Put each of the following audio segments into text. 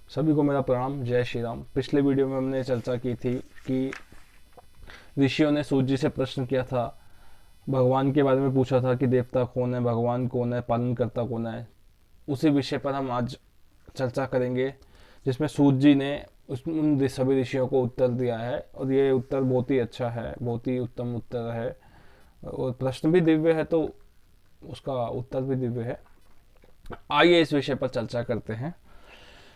सभी को मेरा प्रणाम। जय श्री राम। पिछले वीडियो में हमने चर्चा की थी कि ऋषियों ने सूत जी से प्रश्न किया था, भगवान के बारे में पूछा था कि देवता कौन है, भगवान कौन है, पालनकर्ता कौन है। उसी विषय पर हम आज चर्चा करेंगे, जिसमें सूत जी ने उन सभी ऋषियों को उत्तर दिया है और ये उत्तर बहुत ही अच्छा है, बहुत ही उत्तम उत्तर है और प्रश्न भी दिव्य है तो उसका उत्तर भी दिव्य है। आइए इस विषय पर चर्चा करते हैं।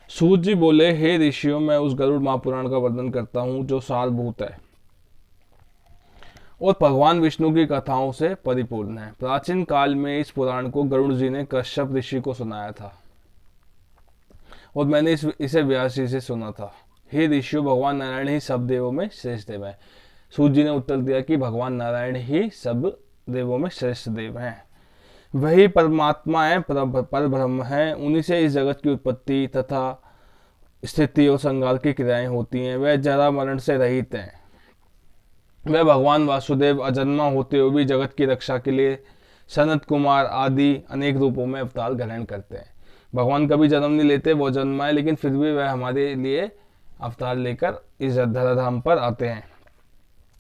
सूत जी बोले, हे ऋषियों, मैं उस गरुड़ महापुराण का वर्णन करता हूँ जो सारभूत है और भगवान विष्णु की कथाओं से परिपूर्ण है। प्राचीन काल में इस पुराण को गरुड़ जी ने कश्यप ऋषि को सुनाया था और मैंने इसे व्यास जी से सुना था। हे ऋषियों, भगवान नारायण ही सब देवों में श्रेष्ठ देव है। सूत जी ने उत्तर दिया कि भगवान नारायण ही सब देवों में श्रेष्ठ देव हैं, वही परमात्मा है, पर ब्रह्म है। उन्हीं से इस जगत की उत्पत्ति तथा स्थिति और संहार की क्रियाएं होती हैं। वह जरा मरण से रहित हैं। वह भगवान वासुदेव अजन्मा होते हुए भी जगत की रक्षा के लिए सनत कुमार आदि अनेक रूपों में अवतार ग्रहण करते हैं। भगवान कभी जन्म नहीं लेते, वो जन्माए, लेकिन फिर भी वह हमारे लिए अवतार लेकर इस धराधाम पर आते हैं।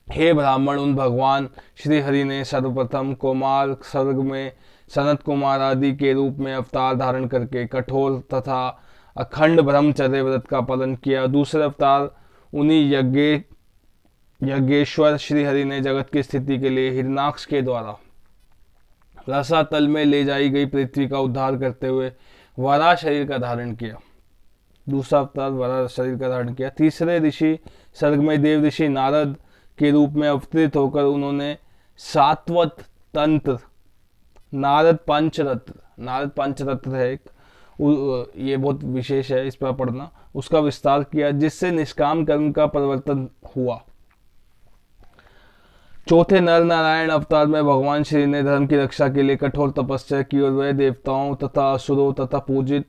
हे ब्राह्मण, उन भगवान श्री हरि ने सर्वप्रथम कौमार सर्ग में सनत कुमार आदि के रूप में अवतार धारण करके कठोर तथा अखंड ब्रह्मचर्य व्रत का पालन किया। दूसरे अवतार उन्हीं यज्ञेश्वर श्री हरि ने जगत की स्थिति के लिए हिरणाक्ष के द्वारा रसातल में ले जाई गई पृथ्वी का उद्धार करते हुए वराह शरीर का धारण किया। दूसरा अवतार वराह शरीर का धारण किया। तीसरे ऋषि सर्ग में देव ऋषि नारद के रूप में अवतरित होकर उन्होंने सात्वत तंत्र नारद पंचरत्न है एक, ये बहुत विशेष है, इस पर पढ़ना, उसका विस्तार किया, जिससे निष्काम कर्म का परिवर्तन हुआ। चौथे नर नारायण अवतार में भगवान श्री ने धर्म की रक्षा के लिए कठोर तपस्या की और वह देवताओं तथा असुरों तथा पूजित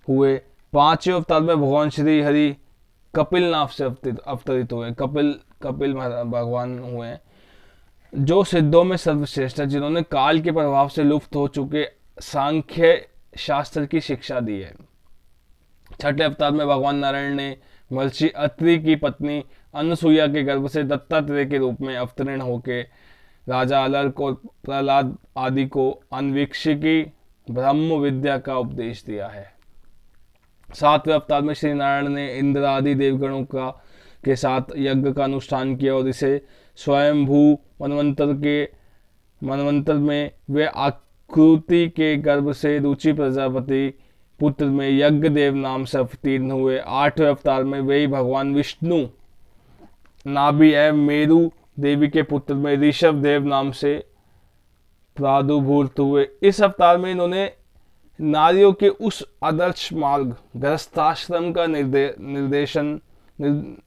हुए। पांचवें अवतार में भगवान श्री हरि कपिल नाम से अवतरित हुए। कपिल भगवान हुए जो सिद्धों में सर्वश्रेष्ठ है, जिन्होंने काल के प्रभाव से लुप्त हो चुके सांख्य शास्त्र की शिक्षा दी है। छठे अवतार में भगवान नारायण ने महर्षि अत्रि की पत्नी अनुसुईया के गर्भ से दत्तात्रेय के रूप में अवतरण होकर राजा अलर्क और प्रहलाद आदि को अन्वीक्षिकी ब्रह्म विद्या का उपदेश दिया है। सातवें अवतार में श्री नारायण ने इंद्र आदि देवगणों के साथ यज्ञ का अनुष्ठान किया और इसे स्वयंभू मनवंतर में वे आकृति के गर्भ से रुचि प्रजापति पुत्र में यज्ञ देव नाम से अवतीर्ण हुए। आठवें अवतार में वे भगवान विष्णु नाभि एवं मेरु देवी के पुत्र में ऋषभ देव नाम से प्रादुर्भूत हुए। इस अवतार में इन्होंने नारियों के उस आदर्श मार्ग गृहस्थाश्रम का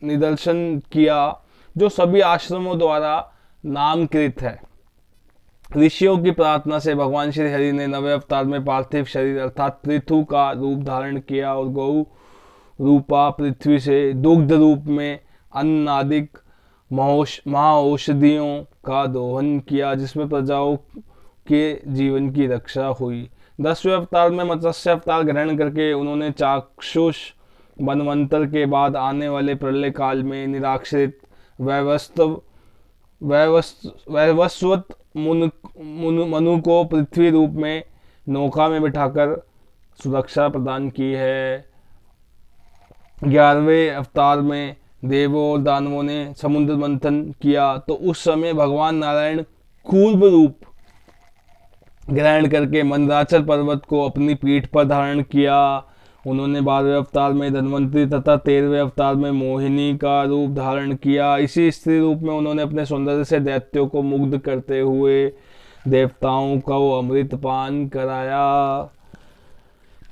निदर्शन किया जो सभी आश्रमों द्वारा नामकृत है। ऋषियों की प्रार्थना से भगवान श्री हरि ने नवे अवतार में पार्थिव शरीर अर्थात पृथु का रूप धारण किया और गौ रूपा पृथ्वी से दुग्ध रूप में अन्नादिक महाऔषधियों का दोहन किया, जिसमें प्रजाओं के जीवन की रक्षा हुई। दसवें अवतार में मत्स्य अवतार ग्रहण करके उन्होंने चाक्षुष मनवंतर के बाद आने वाले प्रलय काल में निराश्रित वैवस्वत मनु को पृथ्वी रूप में नौका में बिठाकर सुरक्षा प्रदान की है। 11वें अवतार में देवों और दानवों ने समुद्र मंथन किया तो उस समय भगवान नारायण कूर्म रूप ग्रहण करके मंदराचल पर्वत को अपनी पीठ पर धारण किया। उन्होंने 12वें अवतार में धन्वंतरी तथा 13वें अवतार में मोहिनी का रूप धारण किया। इसी स्त्री रूप में उन्होंने अपने सौंदर्य से दैत्यों को मुग्ध करते हुए देवताओं को अमृत पान कराया।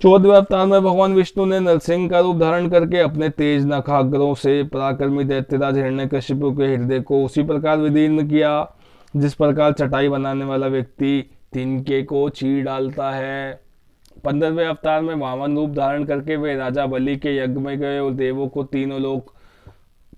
14वें अवतार में भगवान विष्णु ने नरसिंह का रूप धारण करके अपने तेज नखाग्रों से पराक्रमी दैत्यराज हिरण्यकशिपु के हृदय को उसी प्रकार विदीर्ण किया जिस प्रकार चटाई बनाने वाला व्यक्ति तिनके को चीर डालता है। 15वें अवतार में वामन रूप धारण करके वे राजा बलि के यज्ञ में गए और देवों को तीनों लोक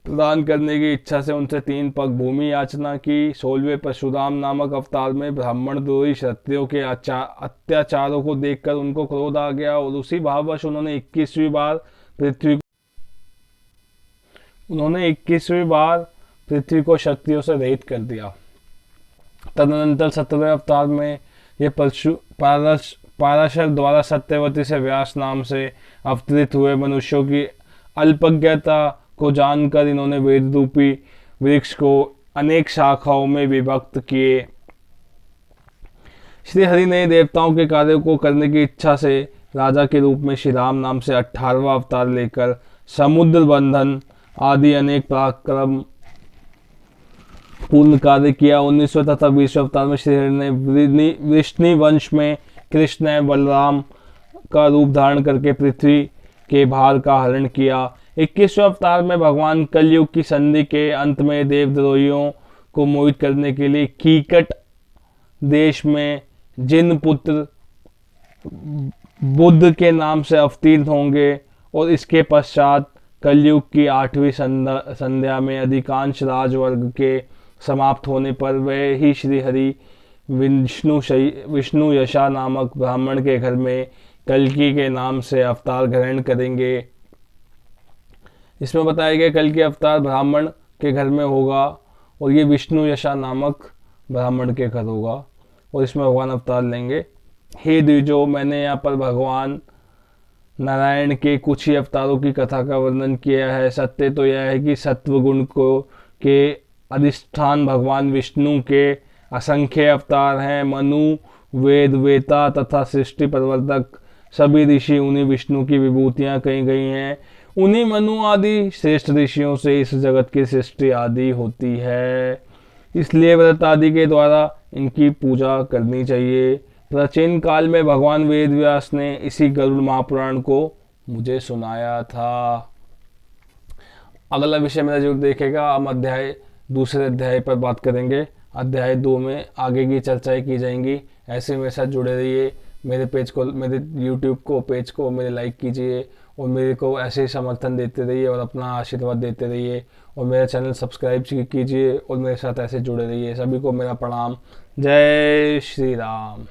प्रदान करने की इच्छा से उनसे 3 पग भूमि याचना की। 16वें परशुराम नामक अवतार में ब्राह्मण द्रोही क्षत्रियों के अत्याचारों को देखकर उनको क्रोध आ गया और उसी भाववश उन्होंने 21वीं बार पृथ्वी उन्होंने 21वीं बार पृथ्वी को शक्तियों से रहित कर दिया। तदनंतर 17वें अवतार में ये पाराशर द्वारा सत्यवती से व्यास नाम से अवतरित हुए। मनुष्यों की अल्पज्ञता को जानकर इन्होंने वेद रूपी वृक्ष को अनेक शाखाओं में विभक्त किए। श्री हरि ने देवताओं के कार्यों को करने की इच्छा से राजा के रूप में श्री राम नाम से 18वां अवतार लेकर समुद्र बंधन आदि अनेक पराक्रम पूर्ण कार्य किया। 19वें तथा 20वें अवतार में श्री हरि ने वृष्णि वंश में कृष्ण एवं बलराम का रूप धारण करके पृथ्वी के भार का हरण किया। 21वें अवतार में भगवान कलयुग की संधि के अंत में देवद्रोहियों को मोहित करने के लिए कीकट देश में जिन पुत्र बुद्ध के नाम से अवतीर्ण होंगे और इसके पश्चात कलयुग की 8वीं संध्या में अधिकांश राजवर्ग के समाप्त होने पर वह ही श्री हरि विष्णु यशा नामक ब्राह्मण के घर में कल्कि के नाम से अवतार ग्रहण करेंगे। इसमें बताया गया कल्कि अवतार ब्राह्मण के घर में होगा और ये विष्णु यशा नामक ब्राह्मण के घर होगा और इसमें भगवान अवतार लेंगे। हे द्विजो, मैंने यहाँ पर भगवान नारायण के कुछ ही अवतारों की कथा का वर्णन किया है। सत्य तो यह है कि सत्व गुण को के अधिष्ठान भगवान विष्णु के असंख्य अवतार हैं। मनु, वेद वेता तथा सृष्टि प्रवर्तक सभी ऋषि उन्हीं विष्णु की विभूतियां कही गई हैं। उन्हीं मनु आदि श्रेष्ठ ऋषियों से इस जगत की सृष्टि आदि होती है, इसलिए व्रत आदि के द्वारा इनकी पूजा करनी चाहिए। प्राचीन काल में भगवान वेद व्यास ने इसी गरुड़ महापुराण को मुझे सुनाया था। अगला विषय मेरा जरूर देखेगा। हम दूसरे अध्याय पर बात करेंगे। अध्याय 2 में आगे की चर्चाएं की जाएंगी। ऐसे मेरे साथ जुड़े रहिए। मेरे पेज को, मेरे यूट्यूब को पेज को मेरे लाइक कीजिए और मेरे को ऐसे ही समर्थन देते रहिए और अपना आशीर्वाद देते रहिए और मेरा चैनल सब्सक्राइब कीजिए और मेरे साथ ऐसे जुड़े रहिए। सभी को मेरा प्रणाम। जय श्री राम।